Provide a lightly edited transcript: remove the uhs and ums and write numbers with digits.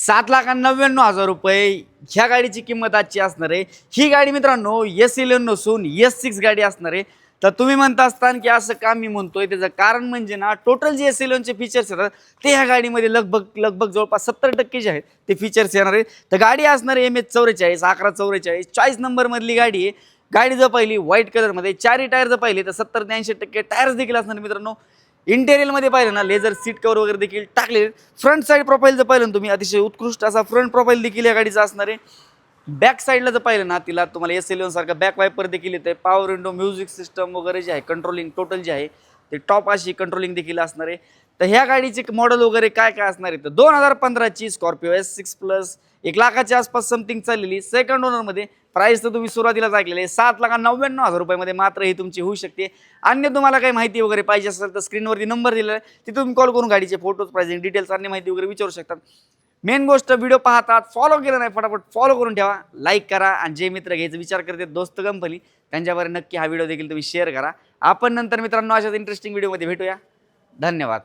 7,99,000 ह्या गाडीची किंमत आजची असणार आहे। ही गाडी मित्रांनो S11 नसून S6 गाडी असणार आहे। तर तुम्ही म्हणता असताना की असं का मी म्हणतोय, त्याचं कारण म्हणजे ना टोटल जे S11 चे फीचर्स येतात ते ह्या गाडीमध्ये लगभग जवळपास 70% जे आहेत ते फीचर्स येणार आहेत। तर गाडी असणार आहे MH44 1144 चॉईस नंबर मधली गाडी आहे। गाडी जर पाहिली व्हाईट कलरमध्ये, चारही टायर जर पाहिले तर 70 ते 80% टायर्स देखील असणार मित्रांनो। इंटेरियर मध्ये पाहिलं ना लेझर सीट कव्हर वगैरे देखील टाकले। फ्रंट साइड प्रोफाईल जर पाहिलं ना तुम्ही अतिशय उत्कृष्ट असा फ्रंट प्रोफाईल देखील या गाडीचा असणार आहे। बॅक साईडला जर पाहिलं ना तिला तुम्हाला S11 सारखा बॅक वायपर देखील येते, पॉवर विंडो, म्युझिक सिस्टम वगैरे जे आहे कंट्रोलिंग टोटल जे आहे ते टॉप अशी कंट्रोलिंग देखील असणार आहे। तर ह्या गाडीचे मॉडेल वगैरे काय काय असणार आहे तर 2015 ची स्कॉर्पिओ S6 प्लस 1,00,000च्या आसपास समथिंग चाललेली सेकंड ओनर मध्ये। प्राइस तर तुम्ही सुरुवातीलाच ऐकलेले 7,99,000 मध्ये मात्र ही तुमची होऊ शकते। अन्य तुम्हाला काही माहिती वगैरे पाहिजे असेल तर स्क्रीनवरती नंबर दिलेला आहे, तिथे तुम्ही कॉल करून गाडीचे फोटोज, प्राइसिंग डिटेल्स आणि माहिती वगैरे विचारू शकता। मेन गोष्ट व्हिडिओ पाहतात फॉलो केलं नाही फटाफट फॉलो करून ठेवा, लाईक करा आणि जे मित्र घ्यायचा विचार करते दोस्त कंपनी त्यांच्यावर नक्की हा व्हिडिओ देखील तुम्ही शेअर करा। आपण नंतर मित्रांनो अशाच इंटरेस्टिंग व्हिडिओमध्ये भेटूया। धन्यवाद।